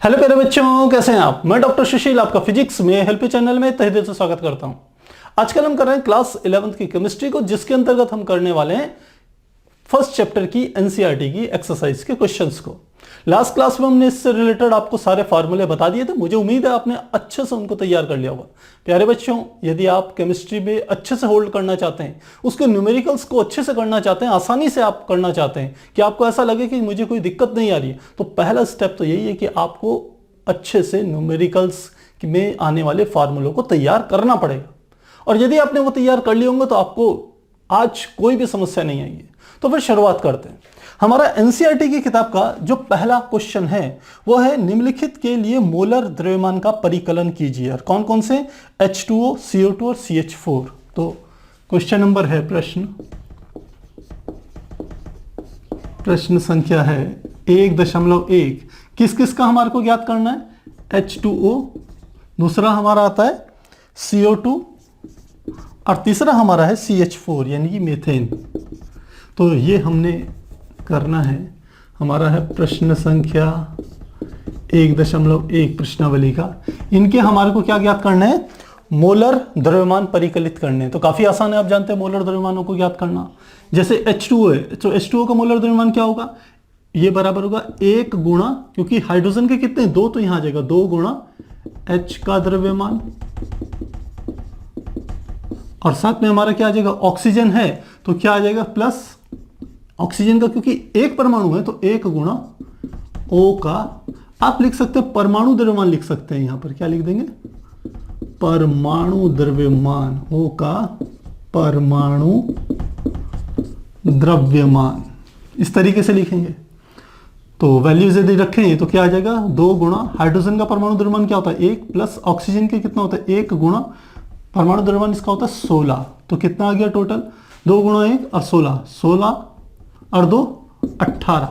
Hello प्यारे बच्चों, कैसे हैं आप। मैं डॉक्टर सुशील आपका फिजिक्स में हेल्प चैनल में तहे दिल से स्वागत करता हूं। आजकल हम कर रहे हैं क्लास 11th की केमिस्ट्री को, जिसके अंतर्गत हम करने वाले हैं फर्स्ट चैप्टर की एनसीईआरटी की एक्सरसाइज के क्वेश्चंस को। लास्ट क्लास में हमने इससे रिलेटेड आपको सारे फार्मूले बता दिए थे। मुझे उम्मीद है आपने अच्छे से उनको तैयार कर लिया होगा। प्यारे बच्चों, यदि आप केमिस्ट्री में अच्छे से होल्ड करना चाहते हैं, उसके न्यूमेरिकल्स को अच्छे से करना चाहते हैं, आसानी से आप करना चाहते हैं कि आपको ऐसा लगे कि मुझे कोई दिक्कत नहीं आ रही है, तो पहला स्टेप तो यही है कि आपको अच्छे से न्यूमेरिकल्स में आने वाले फार्मूलों को तैयार करना पड़ेगा। और यदि आपने वो तैयार कर लिए होंगे तो आपको आज कोई भी समस्या नहीं आएगी। तो फिर शुरुआत करते हैं। हमारा एनसीईआरटी की किताब का जो पहला क्वेश्चन है वो है निम्नलिखित के लिए मोलर द्रव्यमान का परिकलन कीजिए। और कौन कौन से? H2O, CO2 और CH4। तो क्वेश्चन नंबर है, प्रश्न संख्या है 1.1। किस किस का हमारे को ज्ञात करना है? H2O, दूसरा हमारा आता है CO2 और तीसरा हमारा है CH4 यानी कि मीथेन। तो ये हमने करना है। हमारा है प्रश्न संख्या 1.1 प्रश्नावली का। इनके हमारे को क्या ज्ञात करना है? मोलर द्रव्यमान परिकलित करने। तो काफी आसान है, आप जानते हैं मोलर द्रव्यमानों को ज्ञात करना। जैसे H2O है, तो H2O का मोलर द्रव्यमान क्या होगा? ये बराबर होगा 1 गुणा, क्योंकि हाइड्रोजन के कितने? 2, तो यहां आ जाएगा 2 गुणा H का द्रव्यमान, और साथ में हमारा क्या आ जाएगा? ऑक्सीजन है तो क्या आ जाएगा? प्लस ऑक्सीजन का, क्योंकि एक परमाणु है तो 1 गुणा O का। आप लिख सकते हैं परमाणु द्रव्यमान, लिख सकते हैं यहां पर क्या लिख देंगे? परमाणु द्रव्यमान, O का परमाणु द्रव्यमान, इस तरीके से लिखेंगे। तो वैल्यूज यदि रखें तो क्या आ जाएगा? 2 गुणा हाइड्रोजन का परमाणु द्रव्यमान क्या होता है? 1, प्लस ऑक्सीजन के कितना होता है? 1 गुणा परमाणु द्रव्यमान इसका होता है 16। तो कितना आ गया टोटल? 2 गुणा 1 और 16, 16 और 2 18।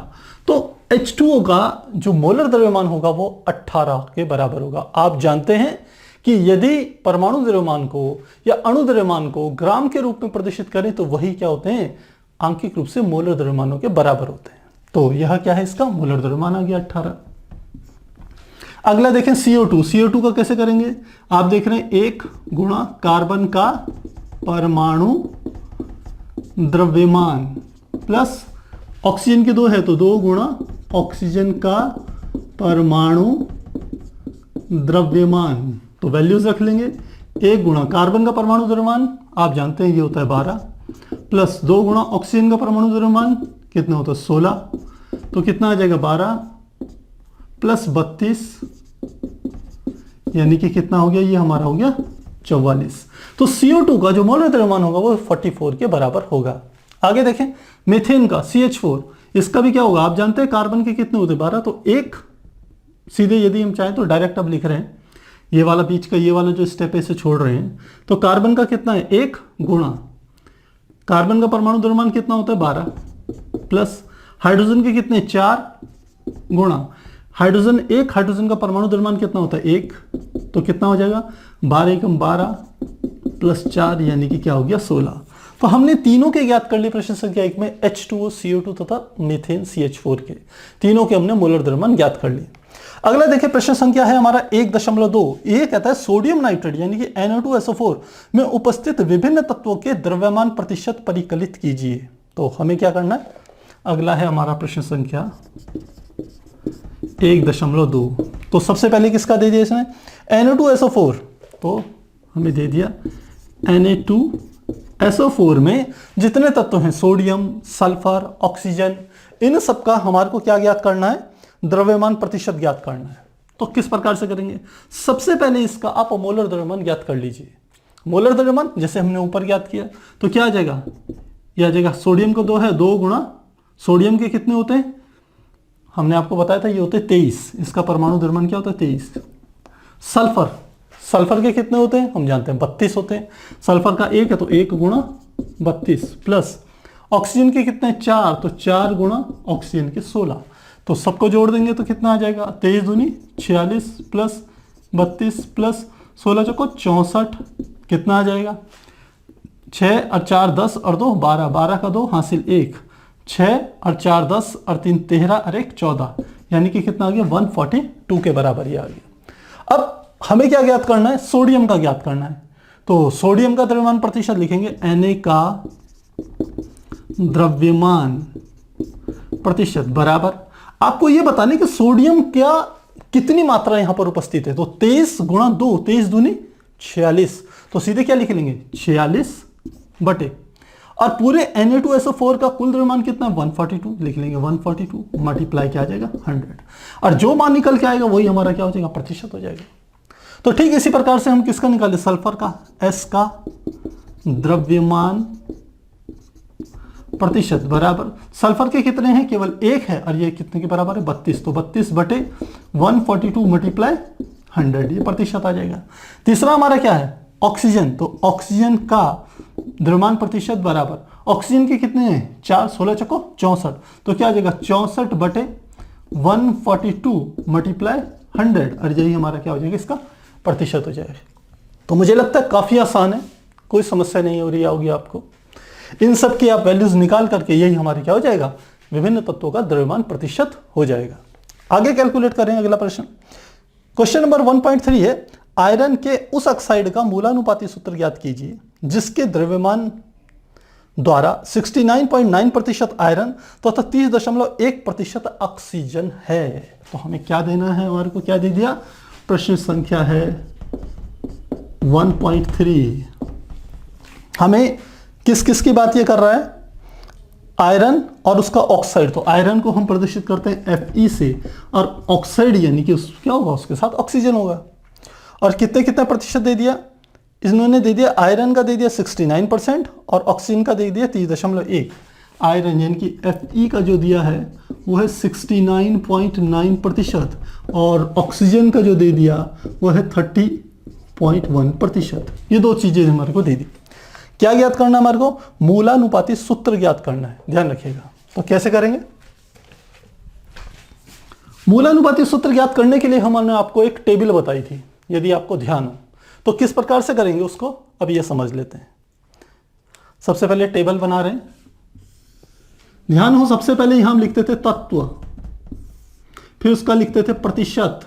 तो H2O का जो मोलर द्रव्यमान होगा वो 18 के बराबर होगा। आप जानते हैं कि यदि परमाणु द्रव्यमान को या अणु द्रव्यमान को ग्राम के रूप में प्रदर्शित करें तो वही क्या होते हैं? आंकिक रूप से मोलर द्रव्यमानों के बराबर होते हैं। तो यह क्या है? इसका मोलर द्रव्यमान आ गया 18। अगला देखें CO2। CO2 का कैसे करेंगे? आप देख रहे हैं 1 गुणा कार्बन का परमाणु द्रव्यमान प्लस ऑक्सीजन के 2 है तो 2 गुणा ऑक्सीजन का परमाणु द्रव्यमान। तो वैल्यूज रख लेंगे। 1 गुणा कार्बन का परमाणु द्रव्यमान आप जानते हैं ये होता है 12, प्लस 2 गुणा ऑक्सीजन का परमाणु द्रव्यमान कितना होता है? 16। तो कितना आ जाएगा? 12 प्लस 32 यानी कि कितना हो गया? ये हमारा हो गया 44। तो CO2 का जो मोलर द्रव्यमान होगा वो 44 के बराबर होगा। आगे देखें मीथेन का CH4, इसका भी क्या होगा? आप जानते हैं कार्बन के कितने होते हैं? 12। तो एक सीधे यदि हम चाहें तो डायरेक्ट अब लिख रहे हैं, ये वाला बीच का ये वाला जो स्टेप है इसे छोड़ रहे हैं। तो कार्बन का कितना है? 1 गुणा कार्बन का परमाणु द्रव्यमान कितना होता है? 12, प्लस हाइड्रोजन के कितने? 4 गुणा हाइड्रोजन, एक हाइड्रोजन का परमाणु द्रव्यमान कितना होता है? 1। तो कितना हो जाएगा? 12 एकम 12 प्लस 4 यानी कि क्या हो गया? 16। तो हमने तीनों के ज्ञात कर लिए प्रश्न संख्या 1 में, H2O, CO2 तथा मीथेन CH4 के तीनों के हमने मोलर द्रव्यमान ज्ञात कर लिए। अगला देखिए प्रश्न संख्या है हमारा 1.2। ये कहता है सोडियम नाइट्रेट यानी कि NO2SO4 में उपस्थित विभिन्न तत्वों के द्रव्यमान प्रतिशत परिकलित कीजिए। तो हमें क्या करना है? अगला है हमारा प्रश्न संख्या 1.2। तो सबसे पहले किसका दे दिया इसमें? NO2SO4। तो हमें दे दिया Na2SO4 में जितने तत्व हैं सोडियम, सल्फर, ऑक्सीजन, इन सबका हमारे को क्या ज्ञात करना है? द्रव्यमान प्रतिशत ज्ञात करना है। तो किस प्रकार से करेंगे? सबसे पहले इसका आप मोलर द्रव्यमान ज्ञात कर लीजिए। मोलर द्रव्यमान जैसे हमने ऊपर ज्ञात किया तो क्या आ जाएगा? यह आ जाएगा सोडियम को 2 है, 2 गुणा सोडियम के कितने होते हैं? हमने आपको बताया था ये होते हैं 23। इसका परमाणु द्रव्यमान क्या होता है? 23। सल्फर, सल्फर के कितने होते हैं? हम जानते हैं 32 होते हैं। सल्फर का 1 है तो 1 गुणा 32, प्लस ऑक्सीजन के कितने? 4, तो 4 गुणा ऑक्सीजन के 16। तो सबको जोड़ देंगे तो कितना आ जाएगा? 23 दूनी 46 प्लस 32 प्लस 16 चौको 64। कितना आ जाएगा? 6 और 4 10 और 2 12, 12 का 2 हासिल 1, 6 और 4 10 और 3 13 और 1 14, यानी कि कितना आ गया 142 के बराबर ये आ गया। अब हमें क्या ज्ञात करना है, सोडियम का ज्ञात करना है। तो सोडियम का द्रव्यमान प्रतिशत लिखेंगे Na का द्रव्यमान प्रतिशत बराबर, आपको यह बताने कि सोडियम क्या कितनी मात्रा यहां पर उपस्थित है। तो 23 गुणा 2, 23 दूनी 46, तो सीधे क्या लिख लेंगे 46 बटे, और पूरे Na2SO4 का कुल द्रव्यमान कितना 142, लिख लेंगे 142 मल्टीप्लाई क्या आ जाएगा 100, और जो मान निकल के आएगा वही हमारा क्या हो जाएगा प्रतिशत हो जाएगा। तो ठीक इसी प्रकार से हम किसका निकाले, सल्फर का, S का द्रव्यमान प्रतिशत बराबर, सल्फर के कितने हैं केवल एक है, और ये कितने के बराबर है 32, तो 32 बटे 142 मल्टीप्लाई 100, ये प्रतिशत आ जाएगा। तीसरा हमारा क्या है ऑक्सीजन, तो ऑक्सीजन का द्रव्यमान प्रतिशत बराबर, ऑक्सीजन के कितने हैं 4, 16 चको 64, तो क्या आ जाएगा 64 बटे 142 मल्टीप्लाई 100, और यही हमारा क्या हो जाएगा इसका प्रतिशत हो जाएगा। तो मुझे लगता है काफी आसान है, कोई समस्या नहीं हो रही होगी आपको। इन सब की आप वैल्यूज निकाल करके यही हमारे क्या हो जाएगा विभिन्न तत्वों का द्रव्यमान प्रतिशत हो जाएगा। आगे कैलकुलेट करें अगला प्रश्न। क्वेश्चन नंबर 1.3 है, आयरन के उस ऑक्साइड का मूलानुपाती सूत्र ज्ञात कीजिए जिसके द्रव्यमान द्वारा 69.9% आयरन तथा 30.1% ऑक्सीजन है। तो हमें क्या देना है, हमारे को क्या दे दिया, प्रश्न संख्या है 1.3। हमें किस किस की बात ये कर रहा है, आयरन और उसका ऑक्साइड। तो आयरन को हम प्रदर्शित करते हैं Fe से, और ऑक्साइड यानी कि क्या होगा उसके साथ ऑक्सीजन होगा। और कितने कितने प्रतिशत दे दिया, इन्होंने दे दिया आयरन का दे दिया 69% और ऑक्सीजन का दे दिया 30.1। आयरन यानी कि Fe का जो दिया है वो है 69.9% और ऑक्सीजन का जो दे दिया वो है 30.1%। ये दो चीजें हमारे को दे दी। क्या ज्ञात करना है हमारे को, मूलानुपाती सूत्र ज्ञात करना है, ध्यान रखिएगा। तो कैसे करेंगे, मूलानुपाती सूत्र ज्ञात करने के लिए हमने आपको एक टेबल बताई थी, यदि आपको ध्यान हो तो किस प्रकार से करेंगे उसको अब ये समझ लेते हैं। सबसे पहले टेबल बना रहे हैं, ध्यान हो, सबसे पहले यहां हम लिखते थे तत्व, फिर उसका लिखते थे प्रतिशत,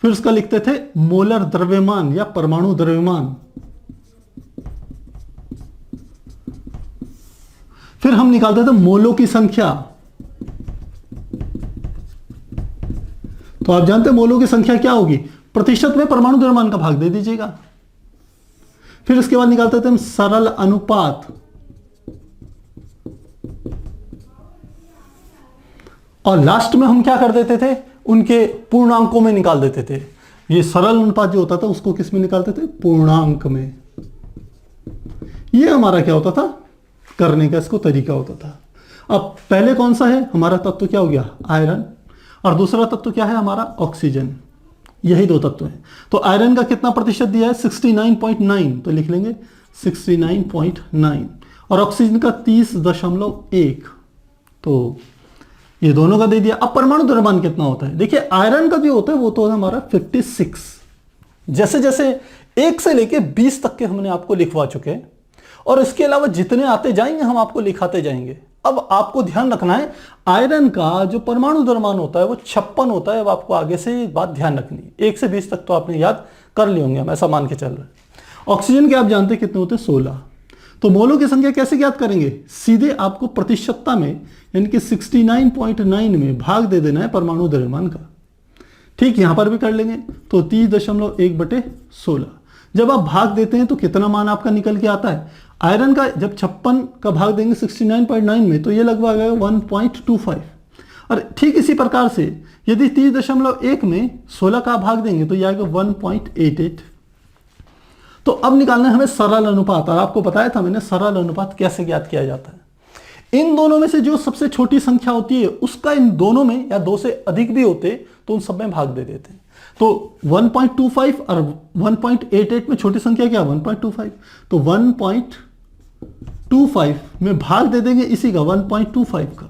फिर उसका लिखते थे मोलर द्रव्यमान या परमाणु द्रव्यमान, फिर हम निकालते थे मोलों की संख्या। तो आप जानते हैं मोलों की संख्या क्या होगी, प्रतिशत में परमाणु द्रव्यमान का भाग दे दीजिएगा। फिर इसके बाद निकालते थे हम सरल अनुपात, और लास्ट में हम क्या कर देते थे, उनके पूर्णांकों में निकाल देते थे। ये सरल अनुपात जो होता था उसको किस में निकालते थे, पूर्णांक में। ये हमारा क्या होता था करने का इसको तरीका होता था। अब पहले कौन सा है हमारा तत्व, क्या हो गया आयरन, और दूसरा तत्व क्या है हमारा ऑक्सीजन, यही दो तत्व हैं। तो आयरन का कितना प्रतिशत दिया है 69.9, तो लिख लेंगे 69.9, और ऑक्सीजन का 30.1, तो ये दोनों का दे दिया। अब परमाणु द्रव्यमान कितना होता है, देखिए आयरन का जो होता है वो तो है हमारा 56। जैसे जैसे 1 से लेके 20 तक के हमने आपको लिखवा चुके हैं, और इसके अलावा जितने आते जाएंगे हम आपको लिखाते जाएंगे। अब आपको ध्यान रखना है आयरन का जो परमाणु द्रव्यमान होता है वो 56 होता है। अब आपको आगे से बात ध्यान रखनी है, 1 से 20 तक तो आपने याद कर लिए होंगे, हम ऐसा मान के चल रहे हैं। ऑक्सीजन के आप जानते हैं कितने होते हैं 16। तो मोलों की संख्या कैसे ज्ञात करेंगे, सीधे आपको प्रतिशतता में यानी कि 69.9 में भाग दे देना है परमाणु द्रव्यमान का। ठीक यहां पर भी कर लेंगे, तो 30.1/16। जब आप भाग देते हैं तो कितना मान आपका निकल के आता है, आयरन का जब 56 का भाग देंगे 69.9 में तो ये लगभग आएगा 1.25। और ठीक इसी प्रकार से यदि 30.1 में 16 का भाग देंगे तो ये आएगा 1.88। तो अब निकालना है हमें सरल अनुपात, और आपको बताया था मैंने सरल अनुपात कैसे ज्ञात किया जाता है। इन दोनों में से जो सबसे छोटी संख्या होती है उसका इन दोनों में या 2 से अधिक भी होते तो उन सब में भाग दे देते हैं। तो 1.25 और 1.88 में छोटी संख्या क्या 1.25, तो 1.25 में भाग दे देंगे इसी का 1.25 का,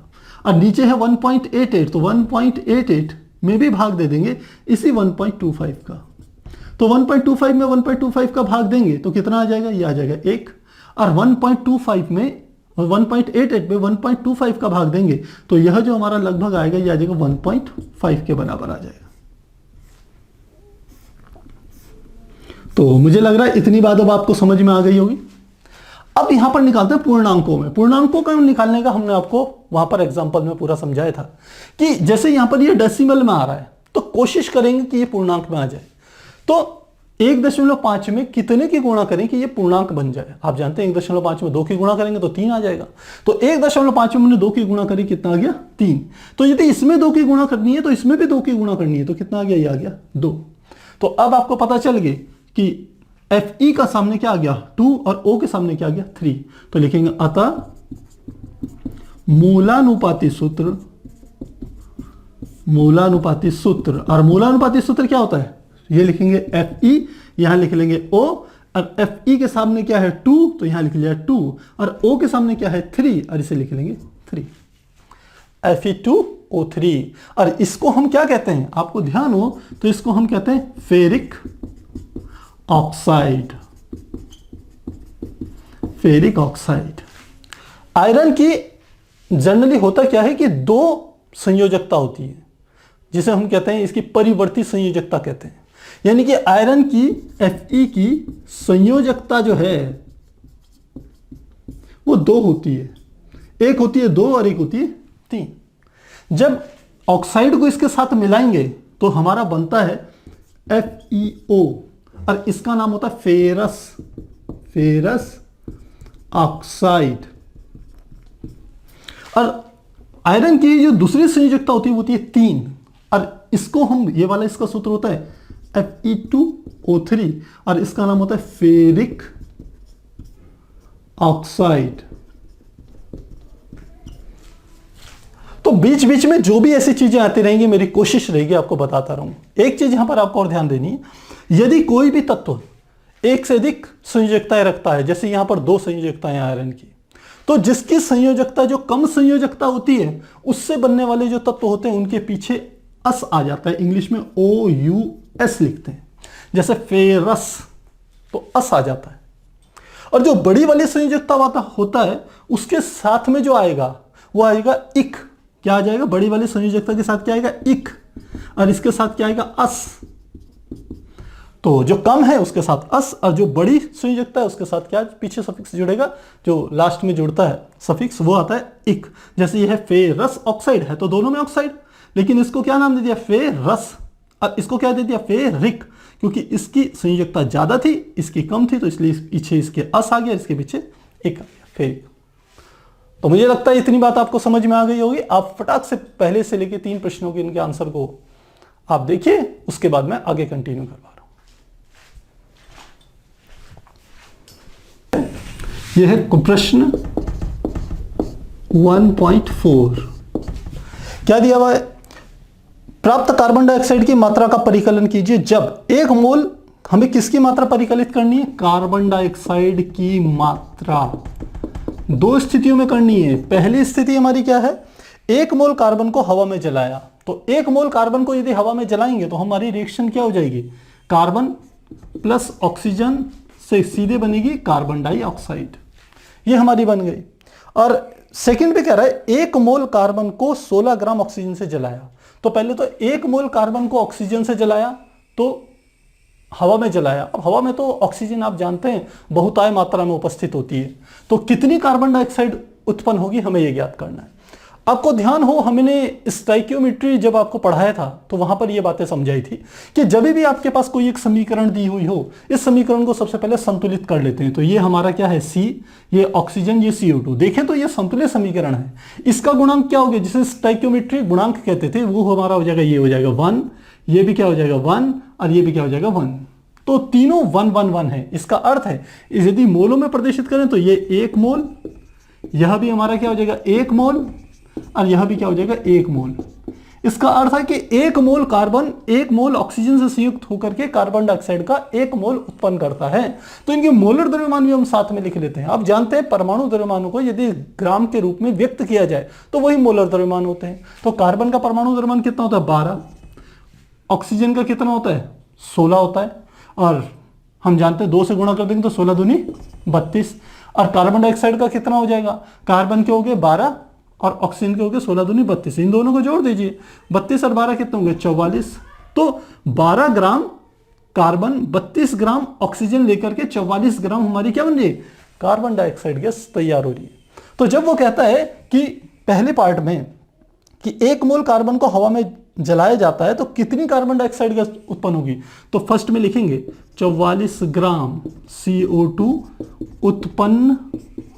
और नीचे है 1.88 तो 1.88 में भी भाग दे देंगे इसी 1.25 का। तो 1.25 में 1.25 का भाग देंगे तो कितना आ जाएगा, ये आ जाएगा 1, और 1.25 में और 1.88 पे 1.25 का भाग देंगे तो यह जो हमारा लगभग आएगा ये आ जाएगा 1.5 के बराबर आ जाएगा। तो मुझे लग रहा है इतनी बात अब आपको समझ में आ गई होगी। अब यहां पर निकालते हैं पूर्णांकों में। पूर्णांकों का निकालने का हमने आपको वहां पर एग्जांपल में पूरा समझाया था कि जैसे यहां पर ये डेसिमल में आ रहा है तो कोशिश करेंगे कि ये पूर्णांक में आ जाए। तो 1.5 में कितने की गुणा करें कि ये पूर्णांक बन जाए? आप जानते हैं 1.5 में 2 की गुणा करेंगे तो 3 आ जाएगा। तो 1.5 में हमने 2 की गुणा करी, कितना आ गया? 3। तो यदि इसमें 2 की गुणा करनी है तो इसमें भी 2 की गुणा करनी है, तो कितना आ गया? ये आ गया 2। तो अब आपको पता चल गया कि FE का सामने क्या आ गया? 2 और O के सामने क्या आ गया? 3। तो लिखेंगे अतः मूलानुपाती सूत्र, मूलानुपाती सूत्र, और मूलानुपाती सूत्र क्या होता है? ये लिखेंगे FE, यहां लिख लेंगे O, और FE के सामने क्या है? 2, तो यहां लिख लिया 2, और O के सामने क्या है? 3, और इसे लिख लेंगे 3। Fe2O3। और इसको हम क्या कहते हैं? आपको ध्यान हो तो इसको हम कहते हैं ferric oxide. Ferric oxide. Iron की जनरली होता क्या है कि 2 संयोजकता होती है, जिसे हम कहते हैं इसकी परिवर्ती संयोजकता कहते हैं। यानी कि आयरन की Fe की संयोजकता जो है वो 2 होती है। एक होती है 2 और एक होती है 3। जब ऑक्साइड को इसके साथ मिलाएंगे तो हमारा बनता है FeO, और इसका नाम होता है फेरस, फेरस ऑक्साइड। और आयरन की जो दूसरी संयोजकता होती है वो होती है 3, और इसको हम, ये वाला इसका सूत्र होता है Fe2O3, और इसका नाम होता है फेरिक ऑक्साइड। तो बीच बीच में जो भी ऐसी चीजें आती रहेंगी मेरी कोशिश रहेगी आपको बताता रहूं। एक चीज यहां पर आपको और ध्यान देनी है, यदि कोई भी तत्व एक से अधिक संयोजकताएं रखता है, जैसे यहां पर 2 संयोजकताएं आयरन की, तो जिसकी संयोजकता जो कम संयोजकता होती है उससे बनने वाले जो तत्व होते हैं उनके पीछे अस आ जाता है। इंग्लिश में OUS लिखते हैं। जैसे फेरस तो अस आ जाता है। और जो बड़ी वाली संयोजकता होता है उसके साथ में जो आएगा वो आएगा इक। क्या आ जाएगा? बड़ी वाली संयोजकता के साथ क्या आएगा? इक, और इसके साथ क्या आएगा? अस। तो जो कम है उसके साथ अस, और जो बड़ी संयोजकता है उसके साथ क्या पीछे सफिक्स जुड़ेगा, जो लास्ट में जुड़ता है सफिक्स, वो आता है इक। जैसे ये है फेरस ऑक्साइड है तो दोनों में ऑक्साइड, लेकिन इसको क्या नाम दे दिया? फेरस, और इसको क्या दे दिया? फेरिक, क्योंकि इसकी संयोजकता ज्यादा थी, इसकी कम थी, तो इसलिए पीछे इसके अस आ गया, इसके पीछे एक आ गया, फेरिक। तो मुझे लगता है इतनी बात आपको समझ में आ गई होगी। आप फटाक से पहले से लेके 3 प्रश्नों के इनके आंसर को आप देखिए, उसके बाद मैं आगे कंटिन्यू करवा रहा हूं। यह है प्रश्न 1.4। क्या दिया हुआ है? प्राप्त कार्बन डाइऑक्साइड की मात्रा का परिकलन कीजिए जब 1 मोल, हमें किसकी मात्रा परिकलित करनी है? कार्बन डाइऑक्साइड की मात्रा। 2 स्थितियों में करनी है। पहली स्थिति हमारी क्या है? 1 मोल कार्बन को हवा में जलाया, तो 1 मोल कार्बन को यदि हवा में जलाएंगे तो हमारी रिएक्शन क्या हो जाएगी? कार्बन प्लस ऑक्सीजन से सीधे बनेगी कार्बन डाइऑक्साइड। ये हमारी बन गई। और सेकंड पे कह रहा है 1 मोल कार्बन को 16 ग्राम ऑक्सीजन से जलाया। तो पहले तो 1 मोल कार्बन को ऑक्सीजन से जलाया, तो हवा में जलाया। अब हवा में तो ऑक्सीजन आप जानते हैं बहुताय मात्रा में उपस्थित होती है, तो कितनी कार्बन डाइऑक्साइड उत्पन्न होगी हमें यह ज्ञात करना है। आपको ध्यान हो, हमने स्टोइकियोमेट्री जब आपको पढ़ाया था तो वहां पर यह बातें समझाई थी कि जब भी आपके पास कोई एक समीकरण दी हुई हो, इस समीकरण को सबसे पहले संतुलित कर लेते हैं। तो ये हमारा क्या है? C, ये ऑक्सीजन, ये CO2। देखें तो ये संतुलित समीकरण है। इसका गुणांक क्या हो गया? जिसे स्टोइकियोमेट्री गुणांक कहते थे, वो हमारा हो जाएगा, ये हो जाएगा 1, ये भी क्या हो जाएगा 1, और ये भी क्या हो जाएगा 1। तो तीनों 1 1 1 है। इसका अर्थ है यदि मोलों में प्रदर्शित करें तो ये 1 मोल, यह भी हमारा क्या हो जाएगा 1 मोल, और यह भी क्या हो जाएगा 1 मोल। इसका अर्थ है कि 1 मोल कार्बन 1 मोल ऑक्सीजन से संयुक्त होकर के कार्बन डाइऑक्साइड का 1 मोल उत्पन्न करता है। तो इनके मोलर द्रव्यमान भी हम साथ में लिख लेते हैं। आप जानते हैं परमाणु द्रव्यमानों को यदि ग्राम के रूप में व्यक्त किया जाए तो वही मोलर द्रव्यमान होते हैं। तो कार्बन का परमाणु द्रव्यमान कितना होता है? 12। ऑक्सीजन का कितना होता है? 16 होता है। और हम जानते हैं 2 से गुणा कर देंगे तो 16 दूनी 32, और कार्बन डाइऑक्साइड का कितना हो जाएगा, कार्बन के हो गए 12 और ऑक्सीजन के हो गए 16 दूनी 32, इन दोनों को जोड़ दीजिए, 32 और 12 कितने होंगे 44। तो 12 ग्राम कार्बन 32 ग्राम ऑक्सीजन लेकर के 44 ग्राम हमारी क्या बन रही है, कार्बन डाइऑक्साइड गैस तैयार हो रही है। तो जब वो कहता है कि पहले पार्ट में कि 1 मोल कार्बन को हवा में जलाया जाता है तो कितनी कार्बन डाइऑक्साइड गैस उत्पन्न होगी, तो फर्स्ट में लिखेंगे 44 ग्राम CO2 उत्पन्न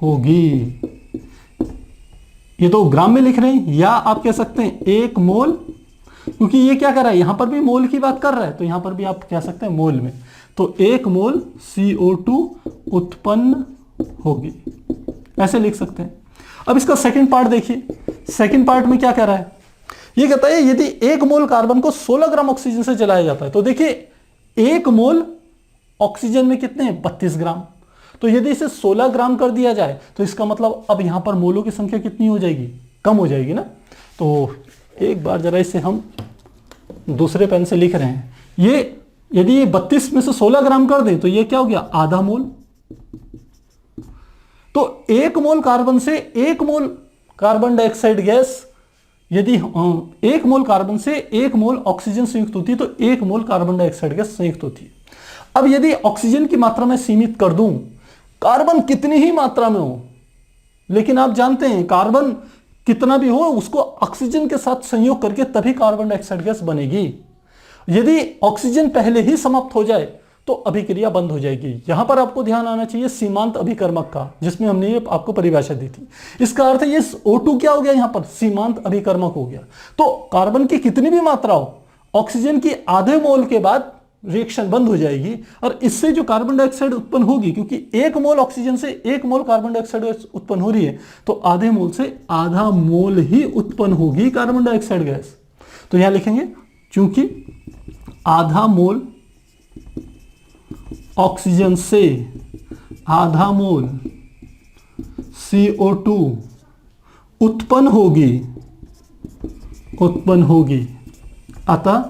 होगी। ये तो ग्राम में लिख रहे हैं, या आप कह सकते हैं 1 मोल, क्योंकि ये क्या कर रहा है, यहां पर भी मोल की बात कर रहा है तो यहां पर भी आप कह सकते हैं मोल में। तो 1 मोल CO2 उत्पन्न होगी, ऐसे लिख सकते हैं। अब इसका सेकंड पार्ट देखिए, सेकंड पार्ट में क्या कह रहा है, ये कहता है यदि 1 मोल कार्बन को 16 ग्राम ऑक्सीजन से जलाया जाता है, तो देखिए 1 मोल ऑक्सीजन में कितने हैं 32 ग्राम, तो यदि इसे 16 ग्राम कर दिया जाए तो इसका मतलब अब यहां पर मोलों की संख्या कितनी हो जाएगी, कम हो जाएगी ना। तो एक बार जरा इसे हम दूसरे पेन से लिख रहे हैं, ये यदि ये 32 में से 16 ग्राम कर दें तो ये क्या हो गया, आधा मोल। तो 1 मोल कार्बन से 1 मोल कार्बन डाइऑक्साइड गैस, यदि 1 मोल कार्बन से 1 मोल ऑक्सीजन संयुक्त होती है तो 1 मोल कार्बन डाइऑक्साइड गैस संयुक्त होती है। अब यदि ऑक्सीजन की मात्रा में सीमित कर दूं, कार्बन कितनी ही मात्रा में हो, लेकिन आप जानते हैं कार्बन कितना भी हो उसको ऑक्सीजन के साथ संयोग करके तभी कार्बन डाइऑक्साइड गैस बनेगी। यदि ऑक्सीजन पहले ही समाप्त हो जाए तो अभिक्रिया बंद हो जाएगी। यहां पर आपको ध्यान आना चाहिए सीमांत अभिकर्मक का, जिसमें हमने ये आपको परिभाषा दी थी। इसका अर्थ है ये O2 क्या हो गया, यहां पर सीमांत अभिकर्मक हो गया। तो कार्बन की कितनी भी मात्रा हो, ऑक्सीजन की आधे मोल के बाद रिएक्शन बंद हो जाएगी और इससे जो कार्बन डाइऑक्साइड उत्पन्न होगी, क्योंकि 1 मोल ऑक्सीजन से 1 मोल कार्बन डाइऑक्साइड उत्पन्न हो रही है, तो आधे मोल से आधा मोल ही उत्पन्न होगी कार्बन डाइऑक्साइड गैस। तो यहां लिखेंगे चूंकि आधा मोल ऑक्सीजन से आधा मोल CO2 उत्पन्न होगी, अतः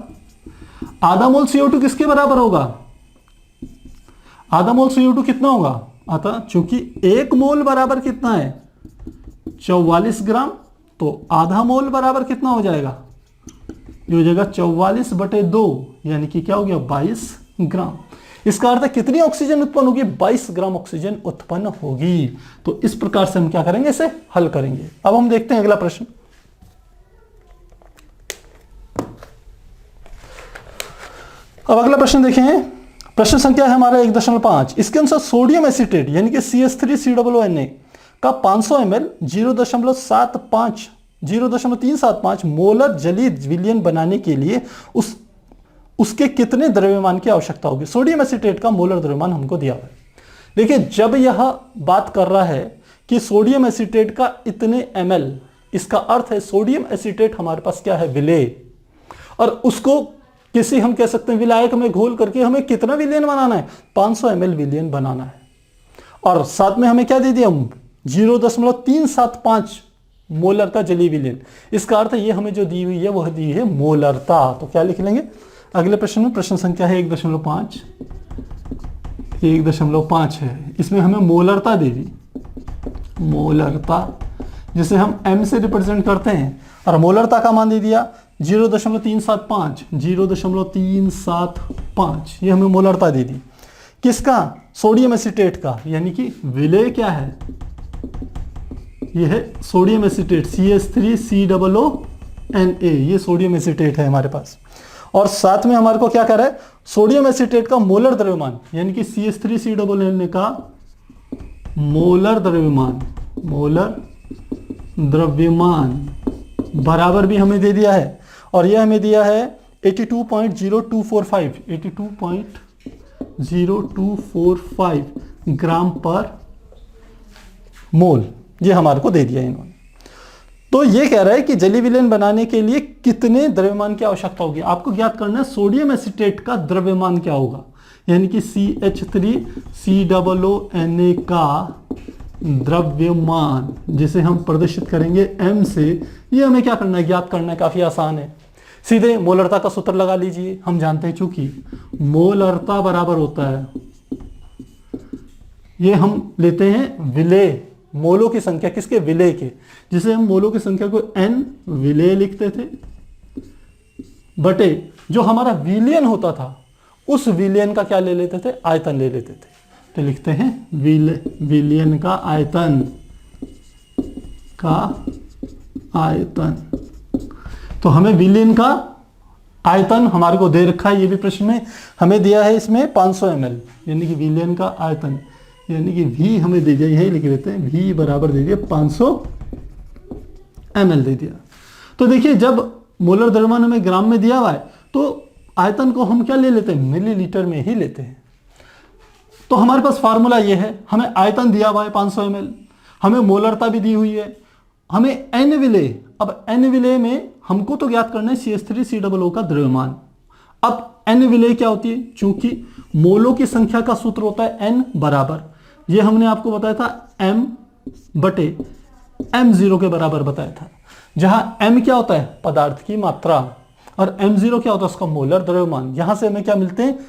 आधा मोल CO2 किसके बराबर होगा, आधा मोल CO2 कितना होगा, अतः चूंकि 1 मोल बराबर कितना है 44 ग्राम, तो आधा मोल बराबर कितना हो जाएगा, ये हो जाएगा 44/2, यानी कि क्या हो गया 22 ग्राम। इसका अर्थ है कितनी ऑक्सीजन उत्पन्न होगी, 22 ग्राम ऑक्सीजन उत्पन्न होगी। तो इस प्रकार से हम क्या करेंगे, इसे हल करेंगे। अब हम देखते हैं अगला प्रश्न। अब अगला प्रश्न देखें, प्रश्न संख्या है हमारा 1.5। इसके अनुसार सोडियम एसीटेट यानी कि CH3COONA का 500 ml 0.375 मोलर जलीय विलयन बनाने के लिए उसके कितने द्रव्यमान की आवश्यकता होगी। सोडियम एसीटेट का मोलर द्रव्यमान हमको दिया हुआ है। देखिए जब यह बात कर रहा है कि सोडियम एसीटेट का इतने ml, इसका अर्थ है सोडियम एसीटेट हमारे पास क्या है, विलेय, और उसको किसी हम कह सकते हैं विलायक में घोल करके हमें कितना विलयन बनाना है, 500 ml विलयन बनाना है। और साथ में हमें क्या दे दिया, 0.375 मोलरता जलीय विलयन। इसका अर्थ है ये हमें जो दी हुई है वह दी है मोलरता। तो क्या लिख लेंगे अगले प्रश्न में, प्रश्न संख्या है 1.5 है, इसमें हमें मोलरता दे दी, मोलरता जिसे हम m से रिप्रेजेंट करते हैं, और मोलरता का मान दे दिया 0.375, ये हमें मोलरता दे दी। किसका, सोडियम एसीटेट का, यानी कि विलेय क्या है, ये है सोडियम एसीटेट CH3COONA, ये सोडियम एसीटेट है हमारे पास। और साथ में हमारे को क्या कर रहा है, सोडियम एसीटेट का मोलर द्रव्यमान यानी कि CH3COONA का मोलर द्रव्यमान बराबर भी हमें दे दिया है, और यह हमें दिया है 82.0245 ग्राम पर मोल, ये हमारे को दे दिया इन्होंने। तो ये कह रहा है कि जलीय विलयन बनाने के लिए कितने द्रव्यमान की आवश्यकता होगी। आपको ज्ञात करना है सोडियम एसीटेट का द्रव्यमान क्या होगा, यानी कि CH3COONA का द्रव्यमान, जिसे हम प्रदर्शित करेंगे m से। ये हमें क्या करना है, ज्ञात करना है, काफी आसान है। सीधे मोलरता का सूत्र लगा लीजिए। हम जानते हैं चूंकि मोलरता बराबर होता है ये हम लेते हैं विलेय, मोलों की संख्या किसके, विलेय के, जिसे हम मोलों की संख्या को n विलेय लिखते थे बटे जो हमारा विलियन होता था उस विलियन का क्या ले लेते थे, आयतन ले लेते थे। तो लिखते हैं विलियन का आयतन, तो हमें विलियन का आयतन हमारे को दे रखा है, ये भी प्रश्न में हमें दिया है इसमें 500 ml, यानी कि विलियन का आयतन, यानी कि V हमें दे दिया, यही लिख लेते हैं, V बराबर दे दिया 500 ml दे दिया। तो देखिए जब मोलर द्रव्यमान हमें ग्राम में दिया हुआ है तो आयतन को हम क्या ले लेते हैं, मिलीलीटर में ही लेते हैं। तो हमारे पास फार्मूला ये है, हमें आयतन दिया हुआ है 500 ml, हमें मोलरता भी दी हुई है, हमें n विलेय, अब n विलेय में हमको तो ज्ञात करना है CH3COO का द्रव्यमान। अब n विलेय क्या होती है, चूंकि मोलों की संख्या का सूत्र होता है n बराबर, ये हमने आपको बताया था m बटे m0 के बराबर बताया था, जहां m क्या होता है, पदार्थ की मात्रा, और m0 क्या होता है, उसका मोलर द्रव्यमान। यहां से हमें क्या मिलते हैं,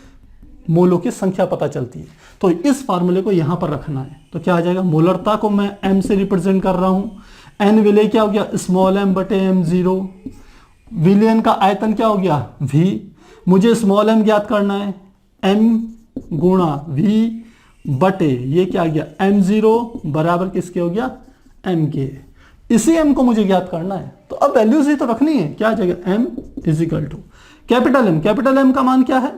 मोलों की संख्या पता चलती है। तो इस फार्मूले को यहां पर रखना है, तो क्या आ जाएगा, मोलरता को मैं m से रिप्रेजेंट कर रहा हूं, n विलेय क्या हो गया, स्मॉल m बटे m0, विलियन का आयतन क्या हो गया, v, मुझे स्मॉल m ज्ञात करना है, m गुणा v बटे ये क्या आ गया, m0 बराबर किसके हो गया, m के, इसी m को मुझे ज्ञात करना है। तो अब वैल्यूज ही तो रखनी है, क्या आ जाएगा, m is equal to capital M, capital M का मान क्या है,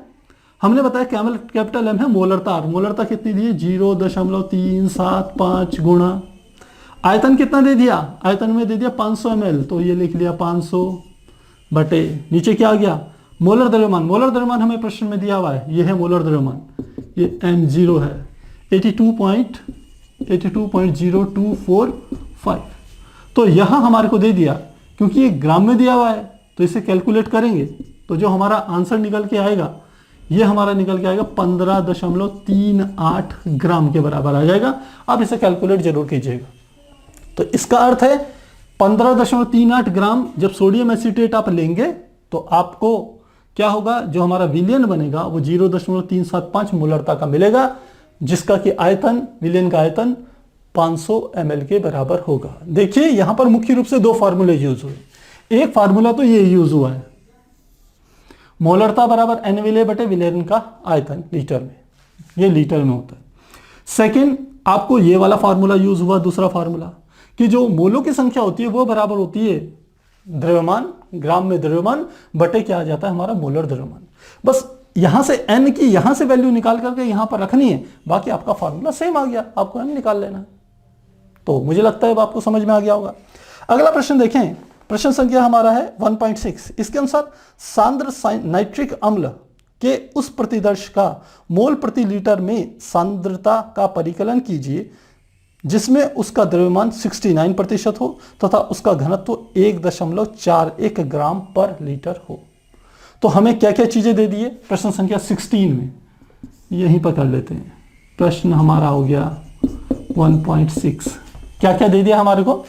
हमने बताया कैपिटल M है मोलरता, और मोलरता कितनी दी है, 0.375 गुणा आयतन कितना दे दिया, आयतन में दे दिया 500 ml, तो ये लिख लिया 500 बटे नीचे क्या आ गया, मोलर द्रव्यमान, मोलर द्रव्यमान हमें प्रश्न में दिया हुआ है, ये है मोलर द्रव्यमान, ये m0 है 82.0245। तो यहां हमारे को दे दिया, क्योंकि ये ग्राम में दिया हुआ है तो इसे कैलकुलेट करेंगे तो जो हमारा आंसर निकल के आएगा, ये हमारा निकल के आएगा 15.38 ग्राम के बराबर आ जाएगा। आप इसे कैलकुलेट जरूर कीजिएगा। तो इसका अर्थ है 15.38 ग्राम जब सोडियम एसीटेट आप लेंगे तो आपको क्या होगा, जो हमारा विलियन बनेगा वो 0.375 मोलरता का मिलेगा, जिसका कि आयतन, विलियन का आयतन 500 ml के बराबर होगा। देखिए यहां पर मुख्य रूप से दो फार्मूले यूज हुए, एक फार्मूला तो ये यूज हुआ है, मोलरता बराबर n विलेय बटे विलेयन का आयतन लीटर में, ये लीटर में होता है। सेकंड आपको ये वाला फार्मूला यूज हुआ, दूसरा फार्मूला, कि जो मोलों की संख्या होती है वो बराबर होती है द्रव्यमान, ग्राम में द्रव्यमान बटे क्या आ जाता है, हमारा मोलर द्रव्यमान। बस यहां से n की यहां से वैल्यू निकाल करके यहां पर रखनी है, बाकी आपका फार्मूला सेम आ गया, आपको n निकाल लेना है। तो मुझे लगता है अब आपको समझ में आ गया होगा। अगला प्रश्न देखें, प्रश्न संख्या हमारा है 1.6। इसके अनुसार सांद्र नाइट्रिक अम्ल के उस प्रतिदर्श का मोल प्रति लीटर में सांद्रता का परिकलन कीजिए जिसमें उसका द्रव्यमान 69% हो तथा उसका घनत्व 1.41 ग्राम पर लीटर हो। तो हमें क्या क्या चीजें दे दी है प्रश्न संख्या 16 में, यहीं पर कर लेते हैं। प्रश्न हमारा हो गया 1.6। क्या क्या दे दिया हमारे को,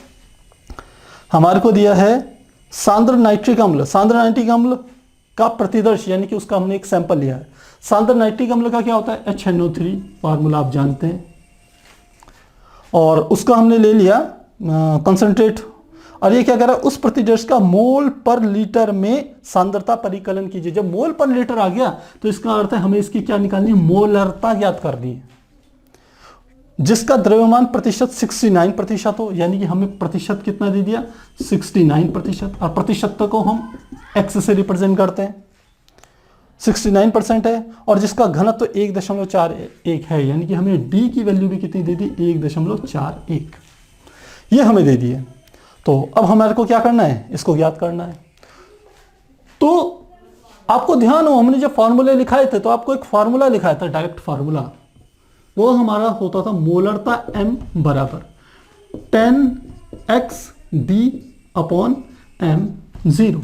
हमारे को दिया है सांद्र नाइट्रिक अम्ल, सांद्र नाइट्रिक अम्ल का प्रतिदर्श, यानी कि उसका हमने एक सैंपल लिया है। सांद्र नाइट्रिक अम्ल का क्या होता है, HNO3, फार्मूला आप जानते हैं, और उसका हमने ले लिया कंसंट्रेट, और ये क्या कह रहा है, उस प्रतिदर्श का मोल पर लीटर में सांद्रता परिकलन कीजिए। जब मोल पर लीटर आ गया तो इसका अर्थ है हमें इसकी क्या निकालनी है, मोलरता ज्ञात करनी है, जिसका द्रव्यमान प्रतिशत 69% हो, यानी कि हमें प्रतिशत कितना दे दिया 69%, और प्रतिशत को हम x से रिप्रेजेंट करते हैं, 69% है, और जिसका घनत्व 1.41 है, यानी कि हमें d की वैल्यू भी कितनी दे दी 1.41, ये हमें दे दी है। तो अब हमारे को क्या करना है, इसको ज्ञात करना है। तो आपको ध्यान हो, हमने जब फार्मूले लिखाए थे तो आपको एक फार्मूला लिखाया था, डायरेक्ट फार्मूला, वो हमारा होता था मोलरता m बराबर 10x/d/m0।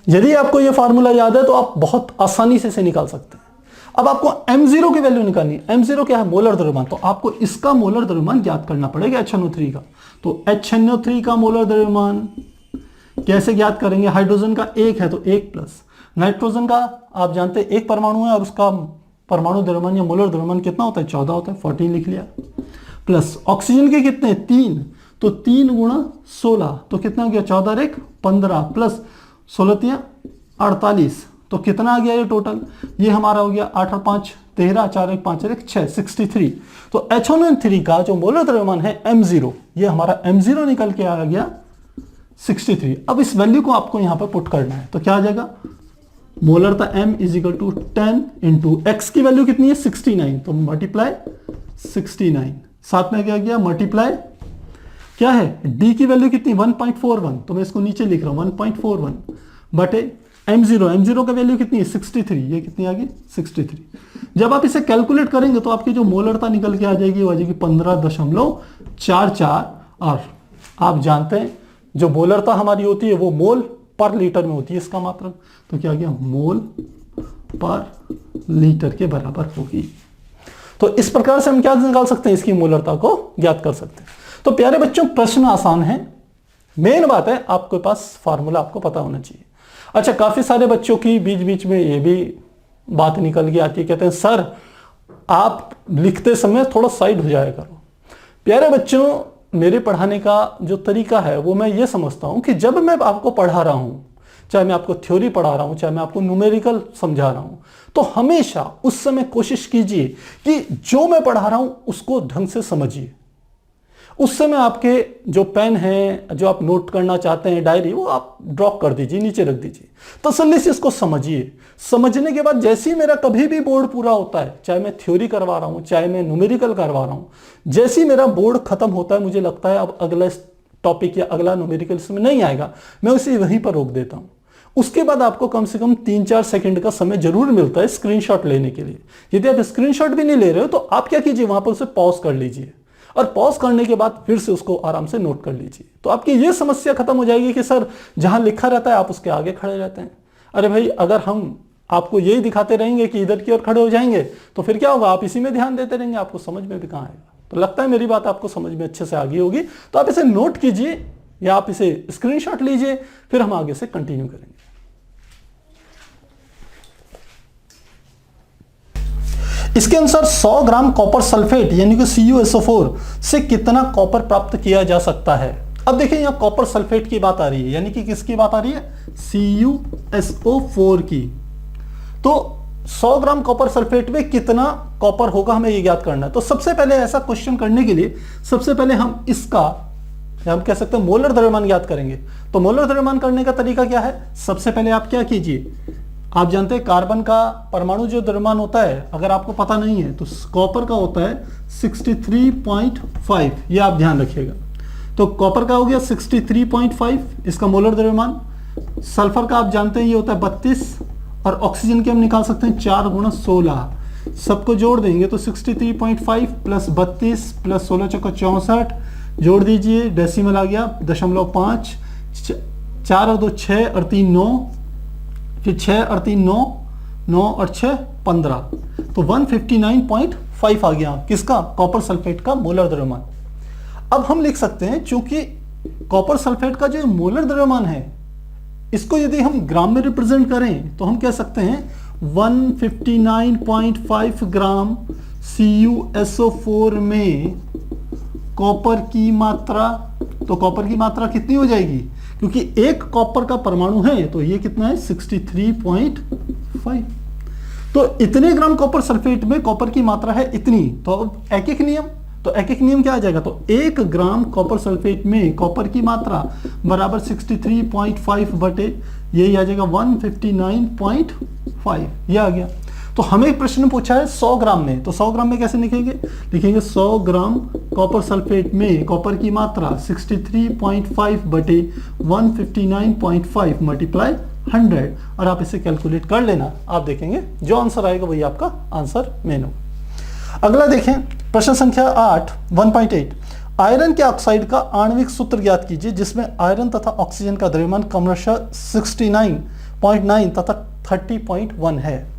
यदि आपको ये फार्मूला याद है तो आप बहुत आसानी से इसे निकाल सकते हैं। अब आपको m0 की वैल्यू निकालनी है, m0 क्या है, मोलर द्रव्यमान, तो आपको इसका मोलर द्रव्यमान ज्ञात करना पड़ेगा HNO3 का। तो HNO3 का मोलर द्रव्यमान कैसे ज्ञात करेंगे, हाइड्रोजन का 1 है तो 1 प्लस, नाइट्रोजन का आप जानते हैं 1 परमाणु है और उसका परमाणु द्रव्यमान या मोलर द्रव्यमान कितना होता है, 14 होता है, 14 लिख लिया। प्लस ऑक्सीजन के कितने, 3, तो 3 गुणा 16 तो कितना हो गया, 14 और 1 15 प्लस 16 3 48 तो कितना आ गया ये टोटल, ये हमारा हो गया 8 और 5 13, 4 1 5 और 1 6 63। तो H1N3 का जो मोलर द्रव्यमान है M0, ये हमारा M0 निकल के आ गया 63। अब इस वैल्यू को आपको यहां पर पुट करना है, तो क्या आ जाएगा, मोलरता M is equal to 10 into x की वैल्यू कितनी है 69, तो मल्टीप्लाई 69, साथ में क्या गया मल्टीप्लाई क्या है D की वैल्यू कितनी 1.41, तो मैं इसको नीचे लिख रहा हूं 1.41 बटे M0 का वैल्यू कितनी है 63, ये कितनी आ गई 63। जब आप इसे कैलकुलेट करेंगे तो आपकी जो मोलरता निकल के आ जाएगी वो आ जाएगी 15.44। और आप जानते हैं जो मोलरता हमारी होती है वो मोल पर लीटर में होती है, इसका मात्रक, तो क्या गया मोल पर लीटर के बराबर होगी। तो इस प्रकार से हम क्या निकाल सकते हैं, इसकी मोलरता को ज्ञात कर सकते हैं। तो प्यारे बच्चों प्रश्न आसान है, मेन बात है आपके पास फार्मूला आपको पता होना चाहिए। अच्छा, काफी सारे बच्चों की बीच बीच में ये भी बात निकल के आती है, कहते हैं सर आप लिखते समय थोड़ा साइड हो जाया करो। प्यारे बच्चों, मेरे पढ़ाने का जो तरीका है वो मैं ये समझता हूं कि जब मैं आपको पढ़ा रहा हूं, चाहे मैं आपको थ्योरी पढ़ा रहा हूं, चाहे मैं आपको न्यूमेरिकल समझा रहा हूं, तो हमेशा उस समय कोशिश कीजिए कि जो मैं पढ़ा रहा हूं उसको ढंग से समझिए। उस समय आपके जो पेन है, जो आप नोट करना चाहते हैं, डायरी, वो आप ड्रॉप कर दीजिए, नीचे रख दीजिए, तसल्ली से इसको समझिए। समझने के बाद जैसे ही मेरा कभी भी बोर्ड पूरा होता है, चाहे मैं थ्योरी करवा रहा हूं, चाहे मैं न्यूमेरिकल करवा रहा हूं, जैसे ही मेरा बोर्ड खत्म होता है, मुझे लगता है अब अगला टॉपिक या अगला न्यूमेरिकल इसमें नहीं आएगा, मैं उसे वहीं पर रोक देता हूं। उसके बाद आपको कम से कम 3-4 सेकंड का समय जरूर मिलता है स्क्रीनशॉट लेने के लिए। यदि आप स्क्रीनशॉट भी नहीं ले रहे हो तो आप क्या कीजिए, वहां पर उसे पॉज कर लीजिए और पॉज करने के बाद फिर से उसको आराम से नोट कर लीजिए। तो आपकी ये समस्या खत्म हो जाएगी कि सर जहां लिखा रहता है आप उसके आगे खड़े रहते हैं। अरे भाई, अगर हम आपको यही दिखाते रहेंगे कि इधर की ओर खड़े हो जाएंगे तो फिर क्या होगा, आप इसी में ध्यान देते रहेंगे, आपको समझ में भी कहां आएगा। तो लगता है मेरी बात आपको समझ में अच्छे से आ गई होगी। तो आप इसे नोट कीजिए या आप इसे स्क्रीनशॉट लीजिए, फिर हम आगे से कंटिन्यू करेंगे। इसके अनुसार 100 ग्राम कॉपर सल्फेट यानी कि CuSO4 से कितना कॉपर प्राप्त किया जा सकता है। अब देखिए यहां कॉपर सल्फेट की बात आ रही है, यानी कि किसकी बात आ रही है, CuSO4 की। तो 100 ग्राम कॉपर सल्फेट में कितना कॉपर होगा हमें ये ज्ञात करना है। तो सबसे पहले ऐसा क्वेश्चन करने के लिए सबसे पहले हम इसका, हम कह सकते हैं मोलर द्रव्यमान ज्ञात करेंगे। तो मोलर द्रव्यमान करने का तरीका क्या है, सबसे पहले आप क्या कीजिए, आप जानते हैं कार्बन का परमाणु जो द्रव्यमान होता है, अगर आपको पता नहीं है तो कॉपर का होता है 63.5, ये आप ध्यान रखिएगा। तो कॉपर का हो गया 63.5 इसका मोलर द्रव्यमान। सल्फर का आप जानते हैं ये होता है 32 और ऑक्सीजन के हम निकाल सकते हैं 4 गुणा 16, सबको जोड़ देंगे तो 63.5 प्लस 32 प्लस 16 चौका 64, जोड़ दीजिए, डेसिमल आ गया 0.5, 4 और 2 6 और 3 9, फिर 6 और 3 9, 9 और 6 15, तो 159.5 आ गया किसका, कॉपर सल्फेट का मोलर द्रव्यमान। अब हम लिख सकते हैं, चूंकि कॉपर सल्फेट का जो मोलर द्रव्यमान है इसको यदि हम ग्राम में रिप्रेजेंट करें तो हम कह सकते हैं 159.5 ग्राम CuSO4 में कॉपर की मात्रा, तो कॉपर की मात्रा कितनी हो जाएगी, क्योंकि एक कॉपर का परमाणु है तो ये कितना है 63.5। तो इतने ग्राम कॉपर सल्फेट में कॉपर की मात्रा है इतनी। तो अब एक एक नियम, तो एक एक नियम क्या आ जाएगा, तो 1 ग्राम कॉपर सल्फेट में कॉपर की मात्रा बराबर 63.5 बटे यही आ जाएगा 159.5, ये आ गया। तो हमें प्रश्न पूछा है 100 ग्राम में, तो 100 ग्राम में कैसे लिखेंगे, लिखेंगे 100 ग्राम कॉपर सल्फेट में कॉपर की मात्रा 63.5 बटे 159.5 मल्टीप्लाई 100, और आप इसे कैलकुलेट कर लेना, आप देखेंगे जो आंसर आएगा वही आपका आंसर मेन होगा। अगला देखें प्रश्न संख्या 8 1.8, आयरन के ऑक्साइड का आणविक सूत्र ज्ञात कीजिए जिसमें आयरन तथा ऑक्सीजन का द्रव्यमान क्रमशः 69.9 तथा 30.1 है।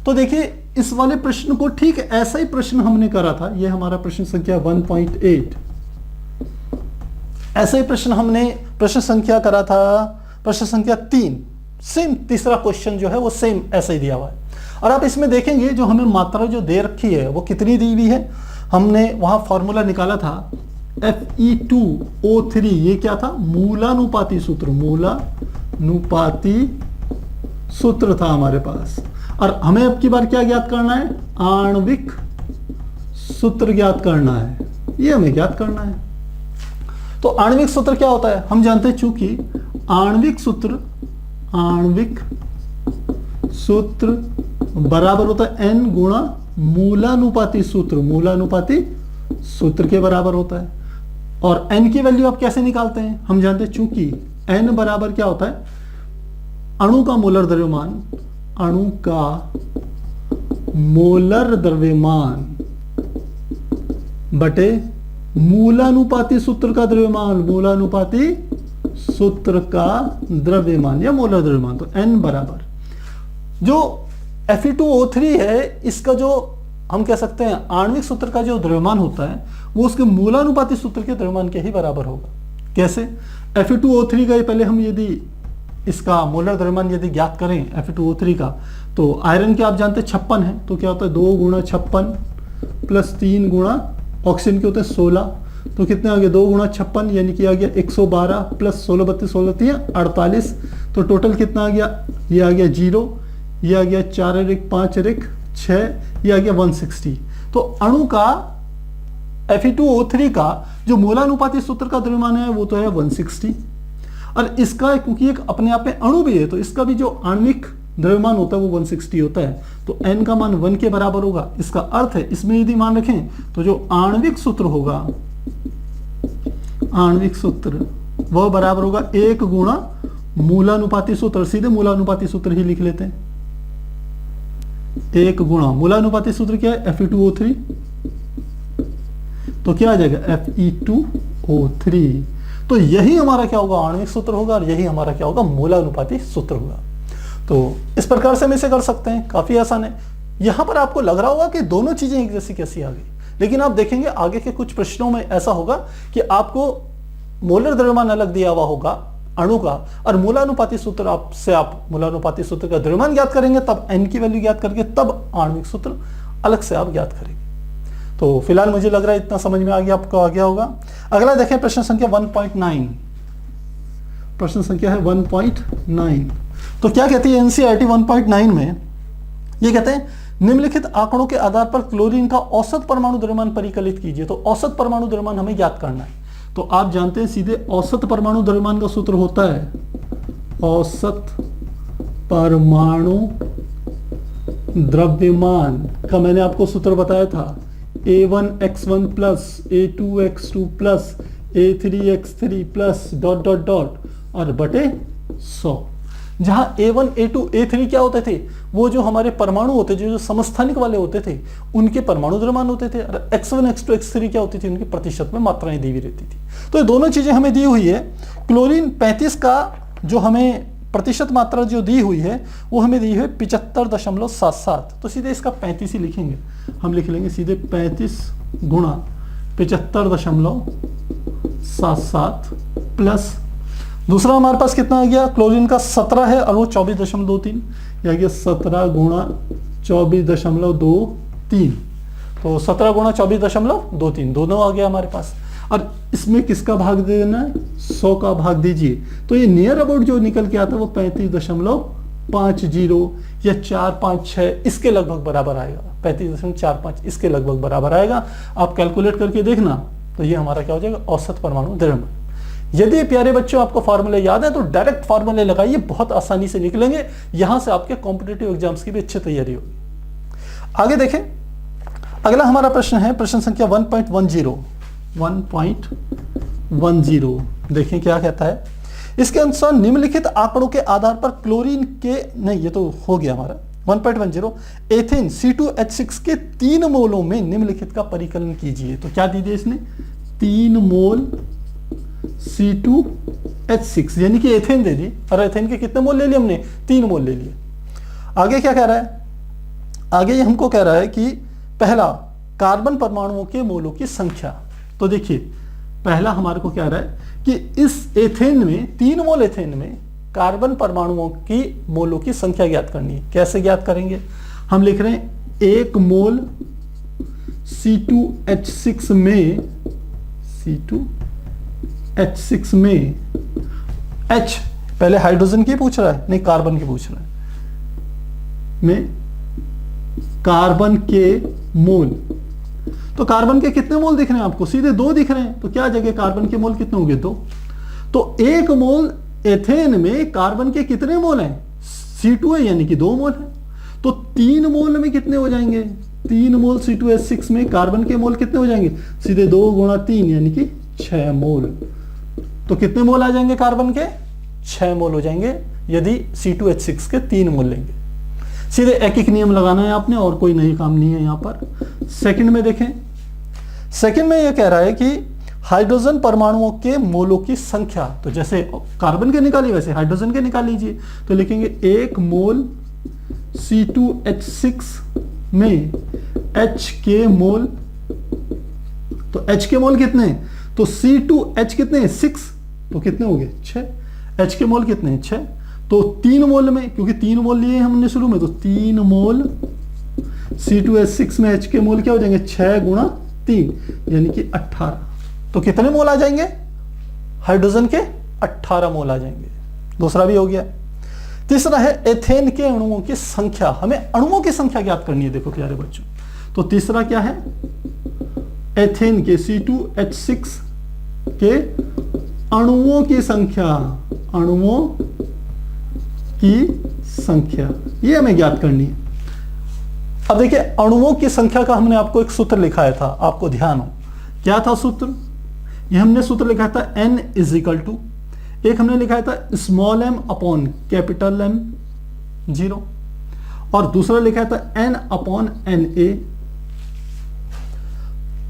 तो देखिए इस वाले प्रश्न को ठीक ऐसा ही प्रश्न हमने करा था, यह हमारा प्रश्न संख्या 1.8, ऐसा ही प्रश्न हमने प्रश्न संख्या करा था, प्रश्न संख्या 3, सेम तीसरा क्वेश्चन जो है वो सेम ऐसा ही दिया हुआ है। और आप इसमें देखेंगे जो हमें मात्रा जो दे रखी है वो कितनी दी हुई है, हमने वहां फॉर्मूला निकाला था Fe2O3, ये क्या था, मूलानुपाती सूत्र, मूलानुपाती सूत्र था हमारे पास। और हमें अब की बार क्या ज्ञात करना है, आणविक सूत्र ज्ञात करना है, ये हमें ज्ञात करना है। तो आणविक सूत्र क्या होता है, हम जानते हैं चूंकि आणविक सूत्र बराबर होता है n गुणा मूलानुपाती सूत्र के बराबर होता है। और n की वैल्यू आप कैसे निकालते हैं, हम जानते हैं चूंकि n बराबर क्या होता है, अणु का मोलर द्रव्यमान बटे मूलानुपाती सूत्र का द्रव्यमान या मोलर द्रव्यमान। तो n बराबर जो Fe2O3 है, इसका जो हम कह सकते हैं आणविक सूत्र का जो द्रव्यमान होता है वो उसके मूलानुपाती सूत्र के द्रव्यमान के ही बराबर होगा। कैसे, Fe2O3 का पहले हम यदि इसका मोलर द्रव्यमान यदि ज्ञात करें Fe2O3 का, तो आयरन के आप जानते हैं 56 है, तो क्या होता है 2 गुणा 56 प्लस 3 गुणा ऑक्सीजन के होते हैं 16, तो कितने आ गए 2 गुणा 56 यानी कि आ गया 112 प्लस 16 32 16 48, तो टोटल कितना आ गया, ये आ गया 0, ये आ गया 4 रिक 5 रिक 6, ये आ गया 160। तो अणु का Fe2O3 का जो मूलानुपाती सूत्र का द्रव्यमान है वो तो है 160, और इसका क्योंकि एक अपने आप में अणु भी है तो इसका भी जो आणविक द्रव्यमान होता है वो 160 होता है, तो n का मान 1 के बराबर होगा। इसका अर्थ है इसमें यदि मान रखें तो जो आणविक सूत्र होगा, आणविक सूत्र वह बराबर होगा 1 गुणा मूलानुपाती सूत्र, सीधे मूलानुपाती सूत्र ही लिख लेते हैं, 1 गुणा मूलानुपाती सूत्र क्या है Fe2O3, तो क्या आ जाएगा Fe2O3, तो यही हमारा क्या होगा आणविक सूत्र होगा और यही हमारा क्या होगा मूलानुपाती सूत्र होगा। तो इस प्रकार से हम इसे कर सकते हैं, काफी आसान है। यहां पर आपको लग रहा होगा कि दोनों चीजें एक जैसी कैसी आ गई, लेकिन आप देखेंगे आगे के कुछ प्रश्नों में ऐसा होगा कि आपको मोलर द्रव्यमान अलग दिया हुआ होगा अणु का, और मूलानुपाती सूत्र आपसे आप मूलानुपाती सूत्र का द्रव्यमान ज्ञात करेंगे, तब n की वैल्यू ज्ञात करके तब आणविक सूत्र अलग से आप ज्ञात करेंगे। तो फिलहाल मुझे लग रहा है इतना समझ में आ गया, आपको आ गया होगा। अगला देखें प्रश्न संख्या 1.9, प्रश्न संख्या है 1.9। तो क्या कहती है एनसीईआरटी 1.9 में, ये कहते हैं निम्नलिखित आंकड़ों के आधार पर क्लोरीन का औसत परमाणु द्रव्यमान परिकलित कीजिए। तो औसत परमाणु द्रव्यमान हमें ज्ञात करना है, तो आप जानते हैं सीधे औसत परमाणु द्रव्यमान का सूत्र होता है औसत परमाणु द्रव्यमान का, मैंने आपको सूत्र बताया था A1x1 plus A2x2 plus A3x3 plus dot dot dot और बटे 100, जहां A1 A2 A3 क्या होते थे, वो जो हमारे परमाणु होते थे, जो समस्थानिक वाले होते थे उनके परमाणु द्रव्यमान होते थे, और x1 x2 x3 क्या होती थी, उनकी प्रतिशत में मात्राएं दी हुई रहती थी। तो ये दोनों चीजें हमें दी हुई है। क्लोरीन 35 का जो हमें प्रतिशत मात्रा जो दी हुई है वो हमें दी है 75.77, तो सीधे इसका 35 ही लिखेंगे, हम लिख लेंगे सीधे 35 गुणा 75.77 प्लस दूसरा हमारे पास कितना आ गया, क्लोरीन का 17 है और वो 24.23, या गया 17 गुणा 24.23, तो 17 गुणा 24.23 दोनों आ गया हमारे पास। और इसमें किसका भाग दे देना है, 100 का भाग दीजिए, तो ये नियर अबाउट जो निकल के आता है वो 35.50 या 456 इसके लगभग बराबर आएगा, 35.45 इसके लगभग बराबर आएगा। आप कैलकुलेट करके देखना, तो ये हमारा क्या हो जाएगा औसत परमाणु द्रव्यमान। यदि प्यारे बच्चों आपको फार्मूले याद है तो डायरेक्ट फार्मूले लगाइए, बहुत आसानी से निकलेंगे, यहां से आपके कॉम्पिटिटिव एग्जाम्स की भी अच्छी तैयारी होगी। आगे देखें, अगला हमारा प्रश्न है प्रश्न संख्या 1.10। देखें क्या कहता है, इसके अनुसार निम्नलिखित आंकड़ों के आधार पर क्लोरीन के, नहीं ये तो हो गया हमारा 1.10, एथेन C2H6 के 3 मोलों में निम्नलिखित का परिकलन कीजिए। तो क्या दी थी इसने, 3 मोल C2H6 यानी कि एथेन दे दी, और एथेन के कितने मोल ले लिए हमने, 3 मोल ले लिए। आगे क्या कह रहा है, आगे ये हमको कह रहा है कि पहला कार्बन परमाणुओं के मोलों की संख्या। तो देखिए पहला हमारे को क्या रहा है कि इस एथेन में 3 मोल एथेन में कार्बन परमाणुओं की मोलों की संख्या ज्ञात करनी है। कैसे ज्ञात करेंगे, हम लिख रहे हैं 1 मोल C2H6 में C2H6 में H पहले हाइड्रोजन की पूछ रहा है, नहीं कार्बन की पूछ रहा है, में कार्बन के मोल। तो कार्बन के कितने मोल दिख रहे हैं आपको? सीधे 2 दिख रहे हैं। तो क्या जगह कार्बन के मोल कितने होंगे? 2। तो 1 मोल एथेन में कार्बन के कितने मोल हैं? C2 है यानी कि 2 मोल है। तो 3 मोल में कितने हो जाएंगे? 3 मोल C2H6 में कार्बन के मोल कितने हो जाएंगे? सीधे 2 गुणा 3 यानी कि 6 मोल। तो कितने मोल आ जाएंगे कार्बन के? 6 मोल हो जाएंगे यदि C2H6 के 3 मोल लेंगे। सीधे एक एक नियम लगाना है आपने, और कोई नई काम नहीं है यहां पर। सेकंड में देखें, सेकंड में यह कह रहा है कि हाइड्रोजन परमाणुओं के मोलों की संख्या, तो जैसे कार्बन के निकाली वैसे हाइड्रोजन के निकाल लीजिए। तो लिखेंगे 1 मोल C2H6 में H के मोल, तो H के मोल कितने हैं? तो C2H कितने हैं? 6, तो कितने हो गए? 6। H के मोल कितने हैं? 6। तो 3 मोल में, क्योंकि 3 मोल लिए हमने शुरू में, तो 3 मोल C2H6 में H के मोल क्या हो जाएंगे? 6 गुणा 3 यानी कि 18। तो कितने मोल आ जाएंगे? हाइड्रोजन के 18 मोल आ जाएंगे। दूसरा भी हो गया। तीसरा है एथेन के अणुओं की संख्या। हमें अणुओं की संख्या ज्ञात करनी है। देखो प्यारे बच्चों, तो तीसरा क्या है? एथेन के C2H6 के अणुओं की संख्या, अणुओं की संख्या, ये हमें ज्ञात करनी है। अब देखिए, अणुओं की संख्या का हमने आपको एक सूत्र लिखाया था, आपको ध्यान हो। क्या था सूत्र? ये हमने सूत्र लिखा था n इजिकल टू, एक हमने लिखा था small m upon capital M 0, और दूसरा लिखा था n अपॉन NA।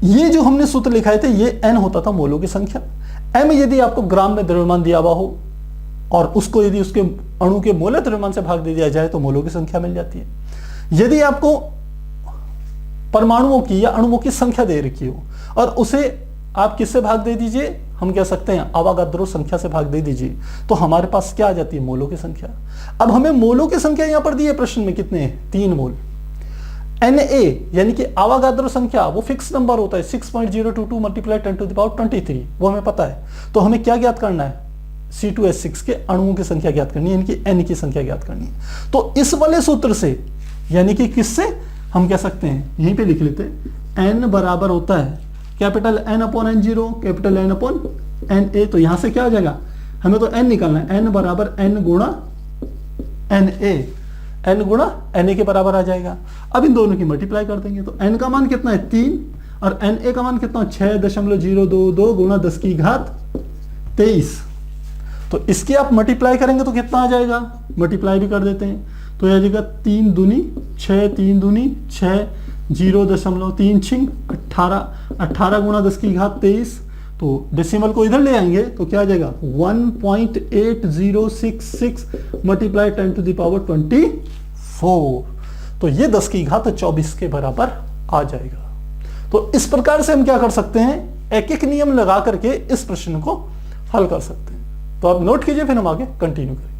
ये जो हमने सूत्र लिखाए थे, ये n होता था मोलों की संख्या। m यदि आपको ग्राम में द्रव्यमान दिया हुआ हो और उसको यदि उसके अणु के मोलर द्रव्यमान से भाग दे दिया जाए तो मोलों की संख्या मिल जाती है। यदि आपको परमाणुओं की या अणुओं की संख्या दे रखी हो और उसे आप किससे भाग दे दीजिए, हम कह सकते हैं अवागाद्रो संख्या से भाग दे दीजिए, तो हमारे पास क्या आ जाती है? मोलों की संख्या। अब हमें मोलों की संख्या यहां पर दी है प्रश्न में, कितने हैं? 3 मोल। Na यानी कि अवागाद्रो संख्या, वो फिक्स नंबर होता है 6.022 मल्टीप्लाई 10 टू द पावर 23, वो हमें पता है। तो हमें क्या ज्ञात करना है? C2H6 के अणुओं की संख्या ज्ञात करनी है, यानी कि n की संख्या ज्ञात करनी है। तो इस वाले सूत्र से, यानी कि किससे हम कह सकते हैं, यहीं पे लिख लेते हैं, n बराबर होता है capital N upon N0, capital N upon Na। तो यहां से क्या हो जाएगा? हमें तो n निकालना है, n बराबर n गुणा Na, n गुणा Na के बराबर आ जाएगा। अब इन दोनों की मल्टीप्लाई कर देंगे, तो n का मान कितना है? 3, और Na का मान कितना? 6.022 गुणा 10 की घात 23। तो इसकी आप मल्टीप्लाई करेंगे तो कितना आ जाएगा? मल्टीप्लाई भी कर देते हैं, तो यह जाएगा 3 दूनी 6, 3 दूनी 6, 0.36 18, 18 गुणा 10 की घात 23। तो डेसिमल को इधर ले आएंगे तो क्या आ जाएगा? 1.8066 मल्टीप्लाई 10 टू द पावर 24। तो ये 10 की घात 24 के बराबर आ जाएगा। तो इस प्रकार से हम क्या कर सकते हैं? एक एक नियम लगा करके इस प्रश्न को हल कर सकते हैं। तो आप नोट कीजिए, फिर हम आगे कंटिन्यू करें।